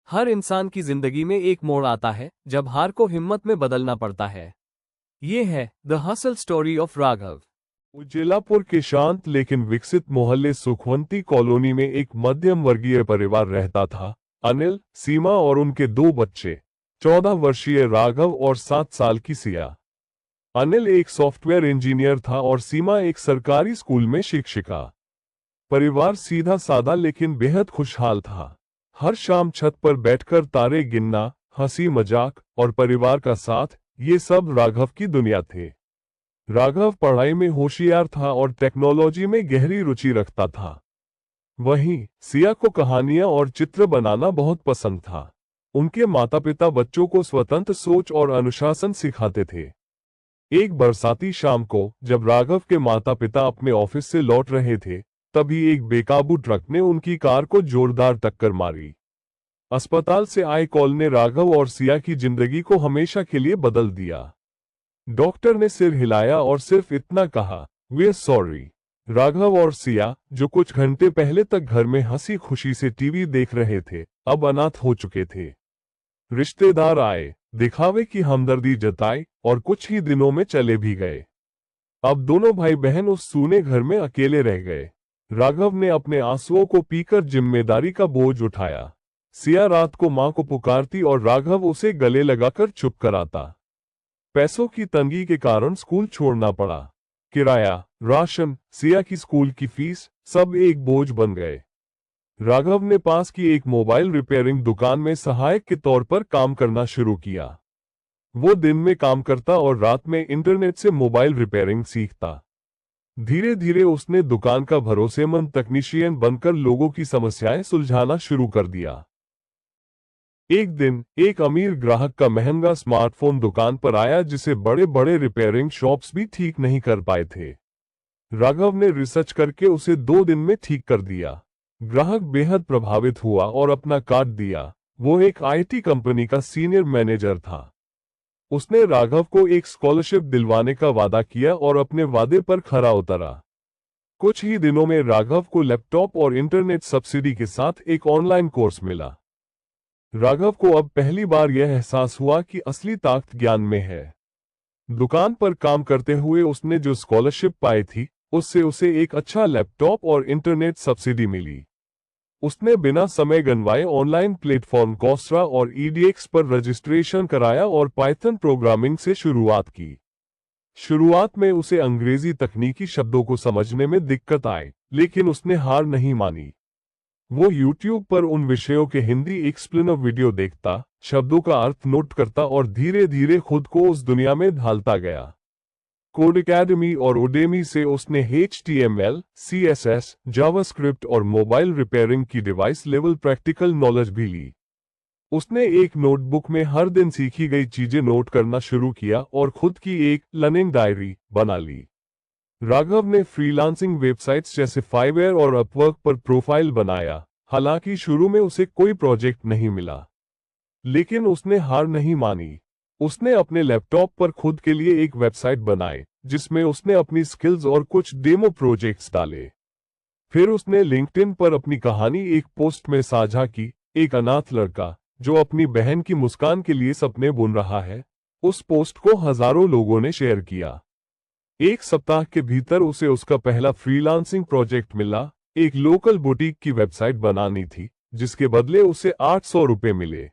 हर इंसान की जिंदगी में एक मोड़ आता है जब हार को हिम्मत में बदलना पड़ता है। ये है the hustle story of Raghav. Ujilapur के शांत लेकिन विकसित मोहल्ले सुखवंती कॉलोनी में एक मध्यम वर्गीय परिवार रहता था। अनिल, सीमा और उनके दो बच्चे, 14 वर्षीय राघव और 7 साल की सिया। अनिल एक सॉफ्टवेयर इंजीनियर था और सीमा एक सरकारी स्कूल में शिक्षिका। परिवार सीधा सादा लेकिन बेहद खुशहाल था। हर शाम छत पर बैठकर तारे गिनना, हंसी मजाक और परिवार का साथ, ये सब राघव की दुनिया थे। राघव पढ़ाई में होशियार था और टेक्नोलॉजी में गहरी रुचि रखता था। वहीं सिया को कहानियां और चित्र बनाना बहुत पसंद था। उनके माता पिता बच्चों को स्वतंत्र सोच और अनुशासन सिखाते थे। एक बरसाती शाम को जब राघव के माता पिता अपने ऑफिस से लौट रहे थे, तभी एक बेकाबू ट्रक ने उनकी कार को जोरदार टक्कर मारी। अस्पताल से आए कॉल ने राघव और सिया की जिंदगी को हमेशा के लिए बदल दिया। डॉक्टर ने सिर हिलाया और सिर्फ इतना कहा, वी आर सॉरी। राघव और सिया, जो कुछ घंटे पहले तक घर में हंसी खुशी से टीवी देख रहे थे, अब अनाथ हो चुके थे। रिश्तेदार आए, दिखावे की हमदर्दी जताई और कुछ ही दिनों में चले भी गए। अब दोनों भाई बहन उस सूने घर में अकेले रह गए। राघव ने अपने आंसुओं को पीकर जिम्मेदारी का बोझ उठाया। सिया रात को मां को पुकारती और राघव उसे गले लगाकर चुप कराता। पैसों की तंगी के कारण स्कूल छोड़ना पड़ा। किराया, राशन, सिया की स्कूल की फीस, सब एक बोझ बन गए। राघव ने पास की एक मोबाइल रिपेयरिंग दुकान में सहायक के तौर पर काम करना शुरू किया। वो दिन में काम करता और रात में इंटरनेट से मोबाइल रिपेयरिंग सीखता। धीरे धीरे उसने दुकान का भरोसेमंद तकनीशियन बनकर लोगों की समस्याएं सुलझाना शुरू कर दिया। एक दिन एक अमीर ग्राहक का महंगा स्मार्टफोन दुकान पर आया जिसे बड़े बड़े रिपेयरिंग शॉप्स भी ठीक नहीं कर पाए थे। राघव ने रिसर्च करके उसे 2 दिन में ठीक कर दिया। ग्राहक बेहद प्रभावित हुआ और अपना कार्ड दिया। वो एक आईटी कंपनी का सीनियर मैनेजर था। उसने राघव को एक स्कॉलरशिप दिलवाने का वादा किया और अपने वादे पर खरा उतरा। कुछ ही दिनों में राघव को लैपटॉप और इंटरनेट सब्सिडी के साथ एक ऑनलाइन कोर्स मिला। राघव को अब पहली बार यह एहसास हुआ कि असली ताकत ज्ञान में है। दुकान पर काम करते हुए उसने जो स्कॉलरशिप पाई थी, उससे उसे एक अच्छा लैपटॉप और इंटरनेट सब्सिडी मिली। उसने बिना समय गंवाए ऑनलाइन प्लेटफॉर्म कोर्सेरा और EDX पर रजिस्ट्रेशन कराया और पाइथन प्रोग्रामिंग से शुरुआत की। शुरुआत में उसे अंग्रेजी तकनीकी शब्दों को समझने में दिक्कत आई, लेकिन उसने हार नहीं मानी। वो YouTube पर उन विषयों के हिंदी एक्सप्लेनर वीडियो देखता, शब्दों का अर्थ नोट करता और धीरे धीरे खुद को उस दुनिया में ढालता गया। कोड एकेडमी और उडेमी से उसने HTML, CSS, जावास्क्रिप्ट और मोबाइल रिपेयरिंग की डिवाइस लेवल प्रैक्टिकल नॉलेज भी ली। उसने एक नोटबुक में हर दिन सीखी गई चीजें नोट करना शुरू किया और खुद की एक लर्निंग डायरी बना ली। राघव ने फ्रीलांसिंग वेबसाइट्स जैसे फाइवर और अपवर्क पर प्रोफाइल बनाया। हालांकि शुरू में उसे कोई प्रोजेक्ट नहीं मिला, लेकिन उसने हार नहीं मानी। उसने अपने लैपटॉप पर खुद के लिए एक वेबसाइट बनाई, जिसमें उसने अपनी स्किल्स और कुछ डेमो प्रोजेक्ट्स डाले। फिर उसने लिंक्डइन पर अपनी कहानी एक पोस्ट में साझा की। एक अनाथ लड़का जो अपनी बहन की मुस्कान के लिए सपने बुन रहा है। उस पोस्ट को हजारों लोगों ने शेयर किया। एक सप्ताह के भीतर उसे उसका पहला फ्रीलांसिंग प्रोजेक्ट मिला। एक लोकल बुटीक की वेबसाइट बनानी थी, जिसके बदले उसे 800 रुपए मिले।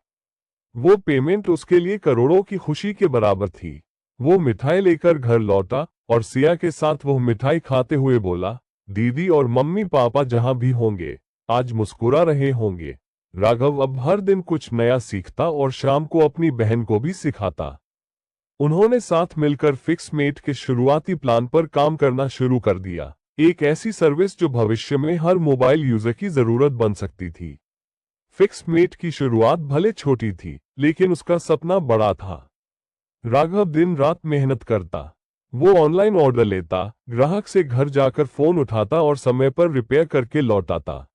वो पेमेंट उसके लिए करोड़ों की खुशी के बराबर थी। वो मिठाई लेकर घर लौटा और सिया के साथ वो मिठाई खाते हुए बोला, दीदी और मम्मी पापा जहां भी होंगे, आज मुस्कुरा रहे होंगे। राघव अब हर दिन कुछ नया सीखता और शाम को अपनी बहन को भी सिखाता। उन्होंने साथ मिलकर फिक्समेट के शुरुआती प्लान पर काम करना शुरू कर दिया, एक ऐसी सर्विस जो भविष्य में हर मोबाइल यूजर की जरूरत बन सकती थी। फिक्समेट की शुरुआत भले छोटी थी, लेकिन उसका सपना बड़ा था। राघव दिन रात मेहनत करता। वो ऑनलाइन ऑर्डर लेता, ग्राहक से घर जाकर फोन उठाता और समय पर रिपेयर करके लौटाता।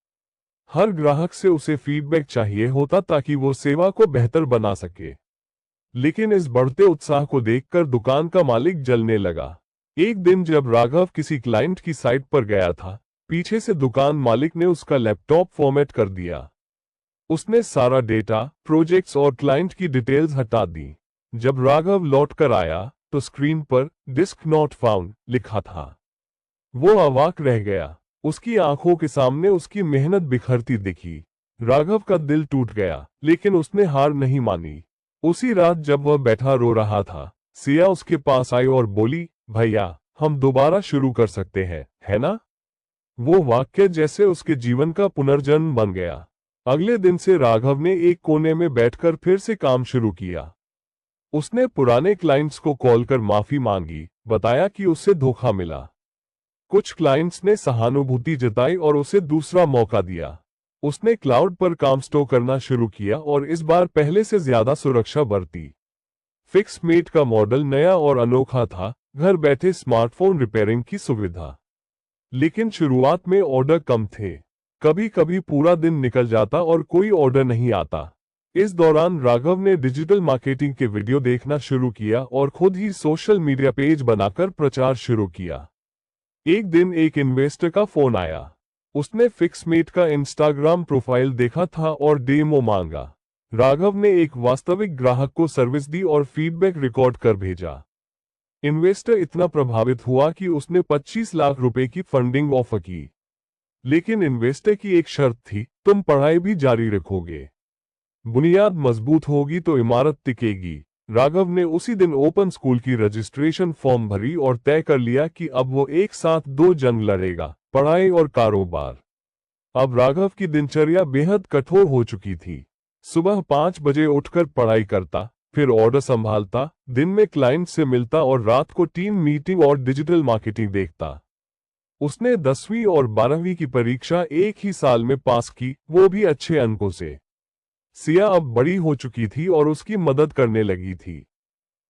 हर ग्राहक से उसे फीडबैक चाहिए होता ताकि वो सेवा को बेहतर बना सके। लेकिन इस बढ़ते उत्साह को देखकर दुकान का मालिक जलने लगा। एक दिन जब राघव किसी क्लाइंट की साइट पर गया था, पीछे से दुकान मालिक ने उसका लैपटॉप फॉर्मेट कर दिया। उसने सारा डेटा, प्रोजेक्ट्स और क्लाइंट की डिटेल्स हटा दी। जब राघव लौट कर आया तो स्क्रीन पर डिस्क नॉट फाउंड लिखा था। वो अवाक रह गया। उसकी आंखों के सामने उसकी मेहनत बिखरती दिखी। राघव का दिल टूट गया, लेकिन उसने हार नहीं मानी। उसी रात जब वह बैठा रो रहा था, सिया उसके पास आई और बोली, भैया, हम दोबारा शुरू कर सकते हैं, है ना? वो वाक्य जैसे उसके जीवन का पुनर्जन्म बन गया। अगले दिन से राघव ने एक कोने में बैठकर फिर से काम शुरू किया। उसने पुराने क्लाइंट्स को कॉल कर माफी मांगी, बताया कि उससे धोखा मिला। कुछ क्लाइंट्स ने सहानुभूति जताई और उसे दूसरा मौका दिया। उसने क्लाउड पर काम स्टोर करना शुरू किया और इस बार पहले से ज्यादा सुरक्षा बरती। फिक्समेट का मॉडल नया और अनोखा था, घर बैठे स्मार्टफोन रिपेयरिंग की सुविधा। लेकिन शुरुआत में ऑर्डर कम थे। कभी कभी पूरा दिन निकल जाता और कोई ऑर्डर नहीं आता। इस दौरान राघव ने डिजिटल मार्केटिंग के वीडियो देखना शुरू किया और खुद ही सोशल मीडिया पेज बनाकर प्रचार शुरू किया। एक दिन एक इन्वेस्टर का फोन आया। उसने फिक्समेट का इंस्टाग्राम प्रोफाइल देखा था और डेमो मांगा। राघव ने एक वास्तविक ग्राहक को सर्विस दी और फीडबैक रिकॉर्ड कर भेजा। इन्वेस्टर इतना प्रभावित हुआ कि उसने 25 लाख रुपए की फंडिंग ऑफर की। लेकिन इन्वेस्टर की एक शर्त थी, तुम पढ़ाई भी जारी रखोगे। बुनियाद मजबूत होगी तो इमारत टिकेगी। राघव ने उसी दिन ओपन स्कूल की रजिस्ट्रेशन फॉर्म भरी और तय कर लिया कि अब वो एक साथ दो जंग लड़ेगा, पढ़ाई और कारोबार। अब राघव की दिनचर्या बेहद कठोर हो चुकी थी। सुबह 5 बजे उठकर पढ़ाई करता, फिर ऑर्डर संभालता, दिन में क्लाइंट से मिलता और रात को टीम मीटिंग और डिजिटल मार्केटिंग देखता। उसने 10वीं और 12वीं की परीक्षा एक ही साल में पास की, वो भी अच्छे अंकों से। सिया अब बड़ी हो चुकी थी और उसकी मदद करने लगी थी।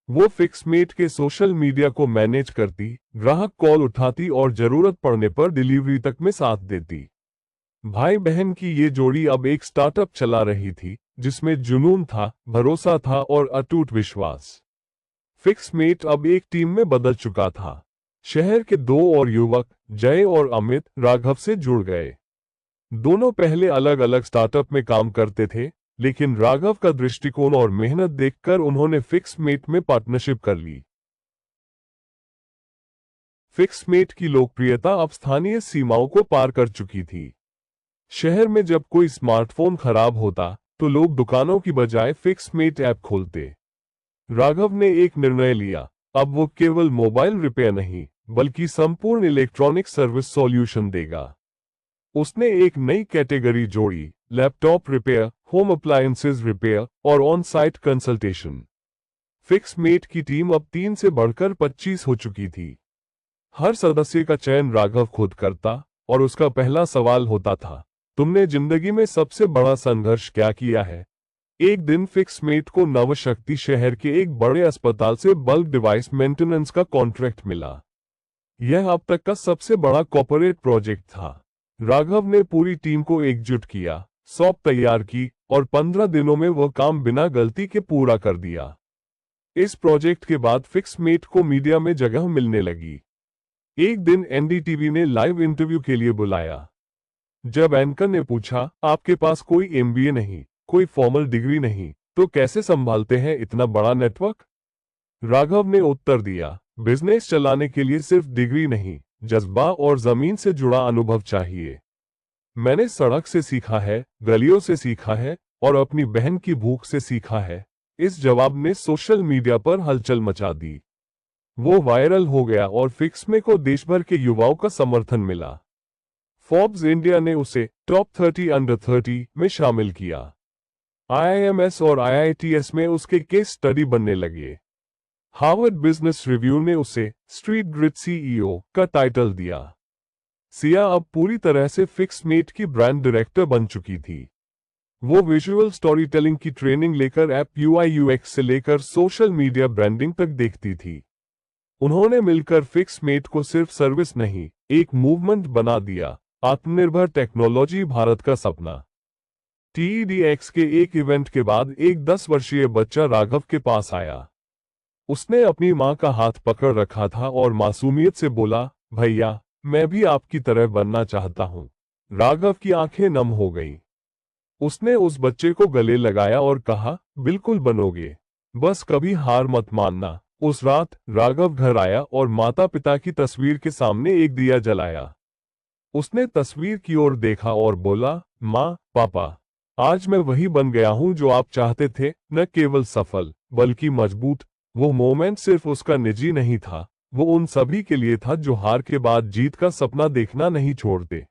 वो फिक्समेट के सोशल मीडिया को मैनेज करती, ग्राहक कॉल उठाती और जरूरत पड़ने पर डिलीवरी तक में साथ देती। भाई बहन की ये जोड़ी अब एक स्टार्टअप चला रही थी, जिसमें जुनून था, भरोसा था और अटूट विश्वास। फिक्समेट अब एक टीम में बदल चुका था। शहर के दो और युवक, जय और अमित, राघव से जुड़ गए। दोनों पहले अलग अलग स्टार्टअप में काम करते थे, लेकिन राघव का दृष्टिकोण और मेहनत देखकर उन्होंने फिक्समेट में पार्टनरशिप कर ली। फिक्समेट की लोकप्रियता अब स्थानीय सीमाओं को पार कर चुकी थी। शहर में जब कोई स्मार्टफोन खराब होता तो लोग दुकानों की बजाय फिक्समेट ऐप खोलते। राघव ने एक निर्णय लिया, अब वो केवल मोबाइल रिपेयर नहीं, बल्कि संपूर्ण इलेक्ट्रॉनिक सर्विस सॉल्यूशन देगा। उसने एक नई कैटेगरी जोड़ी, laptop repair, home appliances repair और ऑन साइट कंसल्टेशन। फिक्समेट की टीम अब 3 से बढ़कर 25 हो चुकी थी। हर सदस्य का चयन राघव खुद करता और उसका पहला सवाल होता था, तुमने जिंदगी में सबसे बड़ा संघर्ष क्या किया है? एक दिन फिक्समेट को नवशक्ति शहर के एक बड़े अस्पताल से बल्क डिवाइस मेंटेनेंस का कॉन्ट्रैक्ट मिला। यह अब तक का सबसे बड़ा कॉर्पोरेट प्रोजेक्ट था। राघव ने पूरी टीम को एकजुट किया, सौंप तैयार की और 15 दिनों में वह काम बिना गलती के पूरा कर दिया। इस प्रोजेक्ट के बाद फिक्समेट को मीडिया में जगह मिलने लगी। एक दिन एनडीटीवी ने लाइव इंटरव्यू के लिए बुलाया। जब एंकर ने पूछा, आपके पास कोई एमबीए नहीं, कोई फॉर्मल डिग्री नहीं, तो कैसे संभालते हैं इतना बड़ा नेटवर्क? राघव ने उत्तर दिया, बिजनेस चलाने के लिए सिर्फ डिग्री नहीं, जज्बा और जमीन से जुड़ा अनुभव चाहिए। मैंने सड़क से सीखा है, गलियों से सीखा है और अपनी बहन की भूख से सीखा है। इस जवाब ने सोशल मीडिया पर हलचल मचा दी। वो वायरल हो गया और फिक्समे को देश भर के युवाओं का समर्थन मिला। फोर्ब्स इंडिया ने उसे टॉप 30 अंडर 30 में शामिल किया। आईआईएमएस और आईआईटीएस में उसके केस स्टडी बनने लगे। हार्वर्ड बिजनेस रिव्यू ने उसे स्ट्रीट ग्रिड सीईओ का टाइटल दिया। सिया अब पूरी तरह से फिक्समेट की ब्रांड डायरेक्टर बन चुकी थी। वो विजुअल स्टोरी टेलिंग की ट्रेनिंग लेकर ऐप यूआई यूएक्स से लेकर सोशल मीडिया ब्रांडिंग तक देखती थी। उन्होंने मिलकर फिक्समेट को सिर्फ सर्विस नहीं, एक मूवमेंट बना दिया, आत्मनिर्भर टेक्नोलॉजी भारत का सपना। TEDx के एक इवेंट के बाद एक 10 वर्षीय बच्चा राघव के पास आया। उसने अपनी मां का हाथ पकड़ रखा था और मासूमियत से बोला, भैया, मैं भी आपकी तरह बनना चाहता हूं। राघव की आंखें नम हो गईं। उसने उस बच्चे को गले लगाया और कहा, बिल्कुल बनोगे, बस कभी हार मत मानना। उस रात राघव घर आया और माता पिता की तस्वीर के सामने एक दिया जलाया। उसने तस्वीर की ओर देखा और बोला, माँ, पापा, आज मैं वही बन गया हूँ जो आप चाहते थे, न केवल सफल बल्कि मजबूत। वो मोमेंट सिर्फ उसका निजी नहीं था, वो उन सभी के लिए था जो हार के बाद जीत का सपना देखना नहीं छोड़ते।